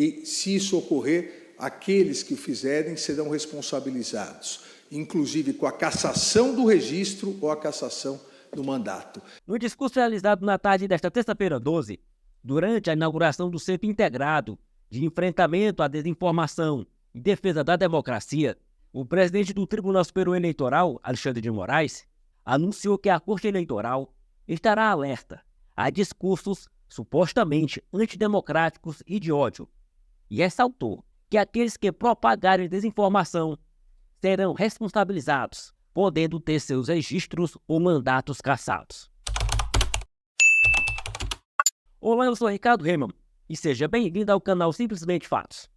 E, se isso ocorrer, aqueles que o fizerem serão responsabilizados, inclusive com a cassação do registro ou a cassação do mandato. No discurso realizado na tarde desta terça-feira 12, durante a inauguração do Centro Integrado de Enfrentamento à Desinformação e Defesa da Democracia, o presidente do Tribunal Superior Eleitoral, Alexandre de Moraes, anunciou que a Corte Eleitoral estará alerta a discursos supostamente antidemocráticos e de ódio, e ressaltou que aqueles que propagarem desinformação serão responsabilizados, podendo ter seus registros ou mandatos cassados. Olá, eu sou Ricardo Reimann e seja bem-vindo ao canal Simplesmente Fatos.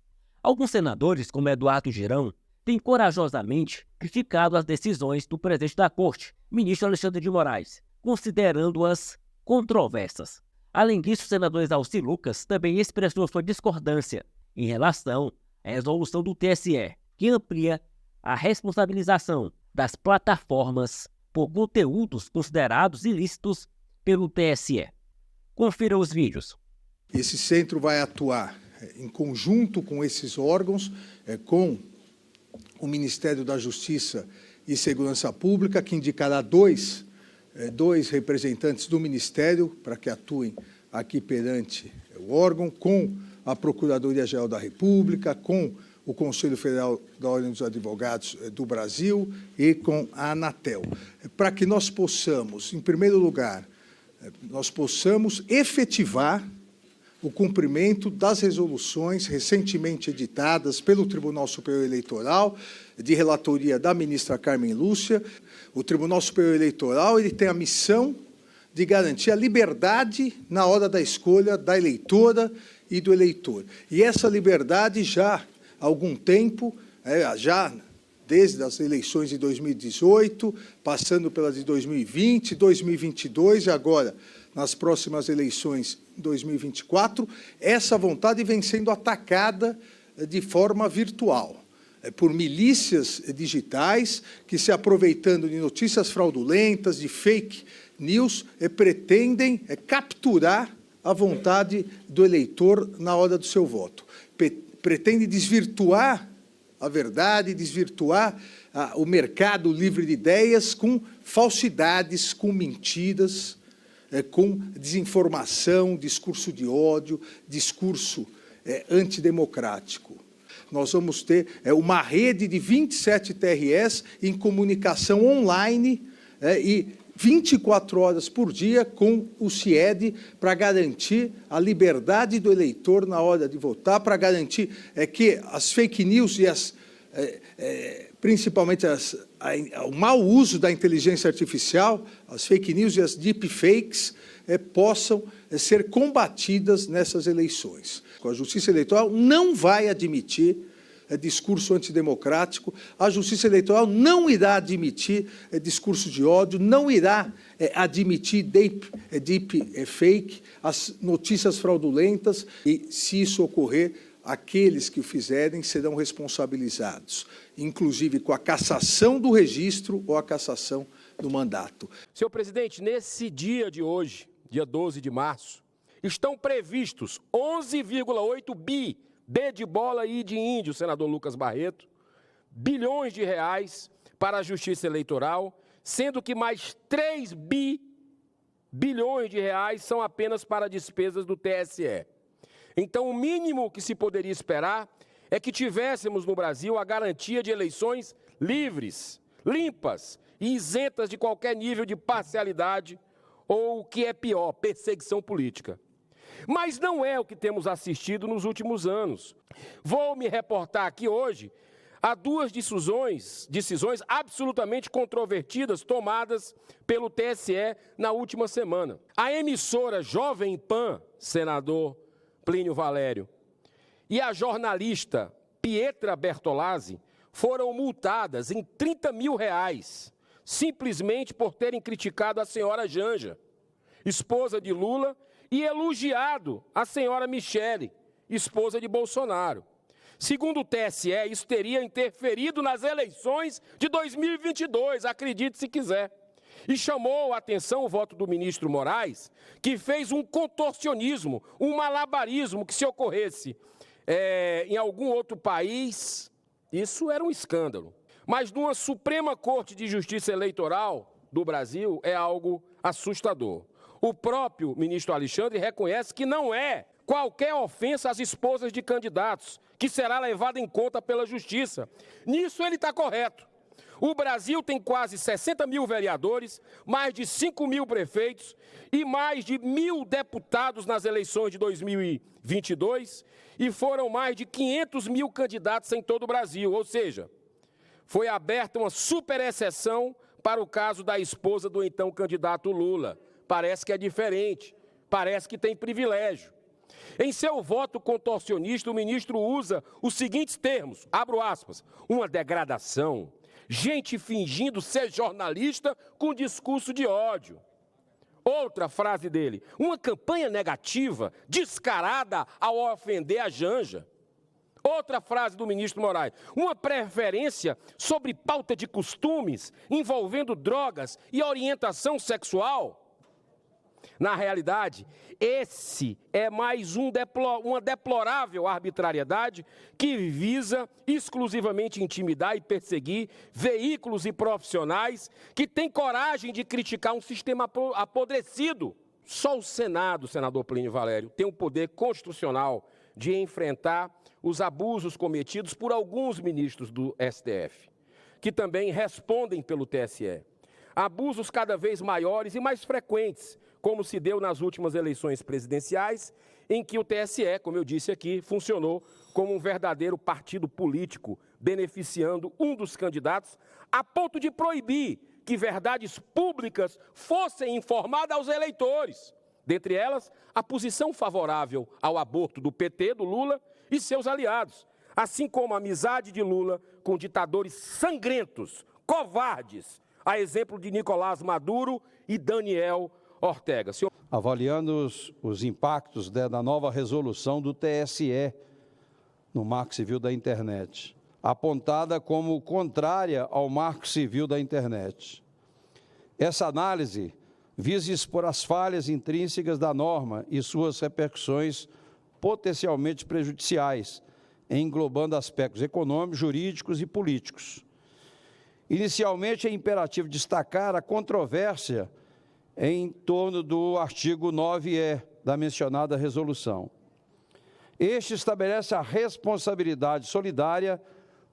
Alguns senadores, como Eduardo Girão, têm corajosamente criticado as decisões do presidente da Corte, ministro Alexandre de Moraes, considerando-as controversas. Além disso, o senador Exalci Lucas também expressou sua discordância em relação à resolução do TSE, que amplia a responsabilização das plataformas por conteúdos considerados ilícitos pelo TSE. Confira os vídeos. Esse centro vai atuar em conjunto com esses órgãos, com o Ministério da Justiça e Segurança Pública, que indicará dois representantes do Ministério para que atuem aqui perante o órgão, com a Procuradoria-Geral da República, com o Conselho Federal da Ordem dos Advogados do Brasil e com a Anatel, para que nós possamos, em primeiro lugar, nós possamos efetivar o cumprimento das resoluções recentemente editadas pelo Tribunal Superior Eleitoral, de relatoria da ministra Carmen Lúcia. O Tribunal Superior Eleitoral ele tem a missão de garantir a liberdade na hora da escolha da eleitora e do eleitor. E essa liberdade já há algum tempo, já desde as eleições de 2018, passando pelas de 2020, 2022 e agora, nas próximas eleições em 2024, essa vontade vem sendo atacada de forma virtual, por milícias digitais que, se aproveitando de notícias fraudulentas, de fake news, pretendem capturar a vontade do eleitor na hora do seu voto. Pretende desvirtuar a verdade, desvirtuar o mercado livre de ideias com falsidades, com mentiras, com desinformação, discurso de ódio, discurso antidemocrático. Nós vamos ter uma rede de 27 TREs em comunicação online e 24 horas por dia com o CIED para garantir a liberdade do eleitor na hora de votar, para garantir que as fake news e principalmente o mau uso da inteligência artificial, as fake news e as deepfakes, possam ser combatidas nessas eleições. A Justiça Eleitoral não vai admitir discurso antidemocrático, a Justiça Eleitoral não irá admitir discurso de ódio, não irá admitir deepfake, as notícias fraudulentas, e, se isso ocorrer, aqueles que o fizerem serão responsabilizados, inclusive com a cassação do registro ou a cassação do mandato. Senhor presidente, nesse dia de hoje, dia 12 de março, estão previstos 11,8 B de bola e de índio, senador Lucas Barreto, bilhões de reais para a Justiça Eleitoral, sendo que mais 3 bilhões de reais são apenas para despesas do TSE. Então, o mínimo que se poderia esperar é que tivéssemos no Brasil a garantia de eleições livres, limpas e isentas de qualquer nível de parcialidade ou, o que é pior, perseguição política. Mas não é o que temos assistido nos últimos anos. Vou me reportar aqui hoje a duas decisões absolutamente controvertidas tomadas pelo TSE na última semana. A emissora Jovem Pan, senador Plínio Valério, e a jornalista Pietra Bertolazzi foram multadas em R$30 mil, simplesmente por terem criticado a senhora Janja, esposa de Lula, e elogiado a senhora Michele, esposa de Bolsonaro. Segundo o TSE, isso teria interferido nas eleições de 2022, acredite se quiser. E chamou a atenção o voto do ministro Moraes, que fez um contorcionismo, um malabarismo que, se ocorresse em algum outro país, isso era um escândalo. Mas numa Suprema Corte de Justiça Eleitoral do Brasil é algo assustador. O próprio ministro Alexandre reconhece que não é qualquer ofensa às esposas de candidatos que será levada em conta pela Justiça. Nisso ele está correto. O Brasil tem quase 60 mil vereadores, mais de 5 mil prefeitos e mais de 1.000 deputados nas eleições de 2022 e foram mais de 500 mil candidatos em todo o Brasil, ou seja, foi aberta uma super exceção para o caso da esposa do então candidato Lula. Parece que é diferente, parece que tem privilégio. Em seu voto contorcionista, o ministro usa os seguintes termos, abro aspas, uma degradação, gente fingindo ser jornalista com discurso de ódio. Outra frase dele, uma campanha negativa, descarada ao ofender a Janja. Outra frase do ministro Moraes, uma preferência sobre pauta de costumes envolvendo drogas e orientação sexual. Na realidade, esse é mais uma deplorável arbitrariedade que visa exclusivamente intimidar e perseguir veículos e profissionais que têm coragem de criticar um sistema apodrecido. Só o Senado, senador Plínio Valério, tem o poder constitucional de enfrentar os abusos cometidos por alguns ministros do STF, que também respondem pelo TSE. Abusos cada vez maiores e mais frequentes, como se deu nas últimas eleições presidenciais, em que o TSE, como eu disse aqui, funcionou como um verdadeiro partido político, beneficiando um dos candidatos, a ponto de proibir que verdades públicas fossem informadas aos eleitores. Dentre elas, a posição favorável ao aborto do PT, do Lula, e seus aliados, assim como a amizade de Lula com ditadores sangrentos, covardes, a exemplo de Nicolás Maduro e Daniel Ortega. Avaliando os impactos da nova resolução do TSE no Marco Civil da Internet, apontada como contrária ao Marco Civil da Internet. Essa análise visa expor as falhas intrínsecas da norma e suas repercussões potencialmente prejudiciais, englobando aspectos econômicos, jurídicos e políticos. Inicialmente, é imperativo destacar a controvérsia em torno do artigo 9E da mencionada resolução. Este estabelece a responsabilidade solidária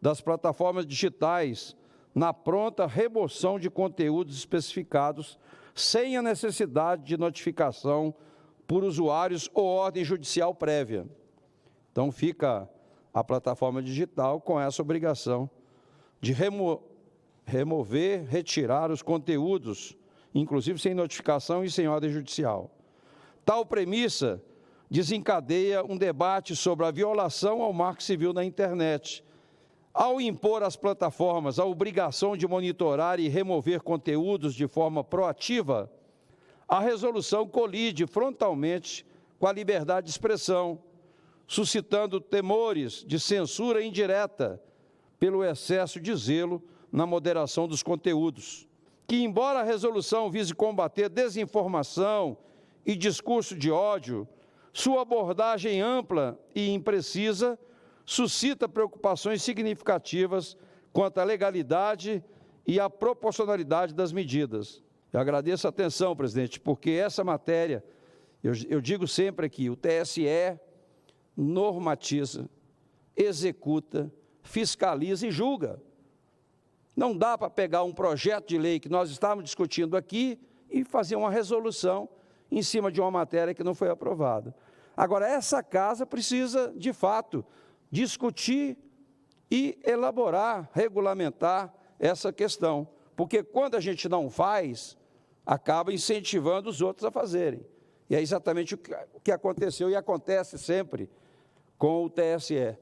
das plataformas digitais na pronta remoção de conteúdos especificados sem a necessidade de notificação por usuários ou ordem judicial prévia. Então, fica a plataforma digital com essa obrigação de remover, retirar os conteúdos, inclusive sem notificação e sem ordem judicial. Tal premissa desencadeia um debate sobre a violação ao Marco Civil na internet. Ao impor às plataformas a obrigação de monitorar e remover conteúdos de forma proativa, a resolução colide frontalmente com a liberdade de expressão, suscitando temores de censura indireta pelo excesso de zelo na moderação dos conteúdos, que, embora a resolução vise combater desinformação e discurso de ódio, sua abordagem ampla e imprecisa suscita preocupações significativas quanto à legalidade e à proporcionalidade das medidas. Eu agradeço a atenção, presidente, porque essa matéria, eu digo sempre aqui, o TSE normatiza, executa, fiscaliza e julga. Não dá para pegar um projeto de lei que nós estávamos discutindo aqui e fazer uma resolução em cima de uma matéria que não foi aprovada. Agora, essa casa precisa, de fato, discutir e elaborar, regulamentar essa questão, porque quando a gente não faz, acaba incentivando os outros a fazerem. E é exatamente o que aconteceu e acontece sempre com o TSE.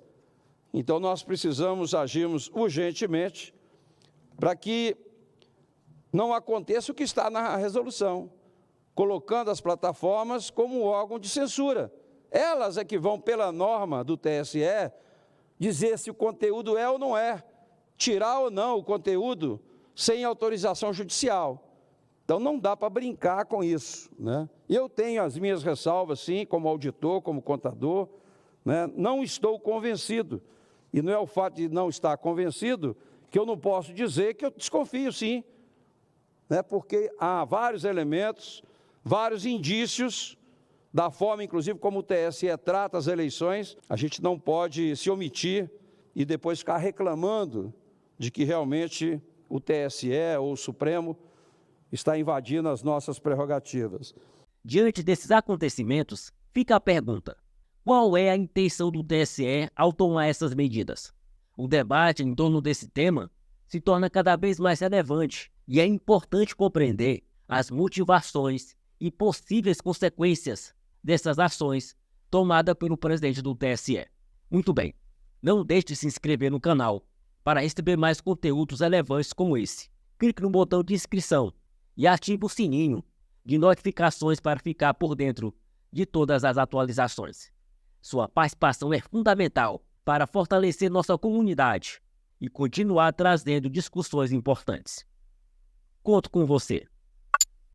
Então, nós precisamos agirmos urgentemente para que não aconteça o que está na resolução, colocando as plataformas como órgão de censura. Elas é que vão, pela norma do TSE, dizer se o conteúdo é ou não é, tirar ou não o conteúdo sem autorização judicial. Então, não dá para brincar com isso, né? Eu tenho as minhas ressalvas, sim, como auditor, como contador, né? Não estou convencido. E não é o fato de não estar convencido que eu não posso dizer que eu desconfio, sim, né? Porque há vários elementos, vários indícios da forma, inclusive, como o TSE trata as eleições. A gente não pode se omitir e depois ficar reclamando de que realmente o TSE ou o Supremo está invadindo as nossas prerrogativas. Diante desses acontecimentos, fica a pergunta: qual é a intenção do TSE ao tomar essas medidas? O debate em torno desse tema se torna cada vez mais relevante e é importante compreender as motivações e possíveis consequências dessas ações tomadas pelo presidente do TSE. Muito bem, não deixe de se inscrever no canal para receber mais conteúdos relevantes como esse. Clique no botão de inscrição e ative o sininho de notificações para ficar por dentro de todas as atualizações. Sua participação é fundamental para fortalecer nossa comunidade e continuar trazendo discussões importantes. Conto com você.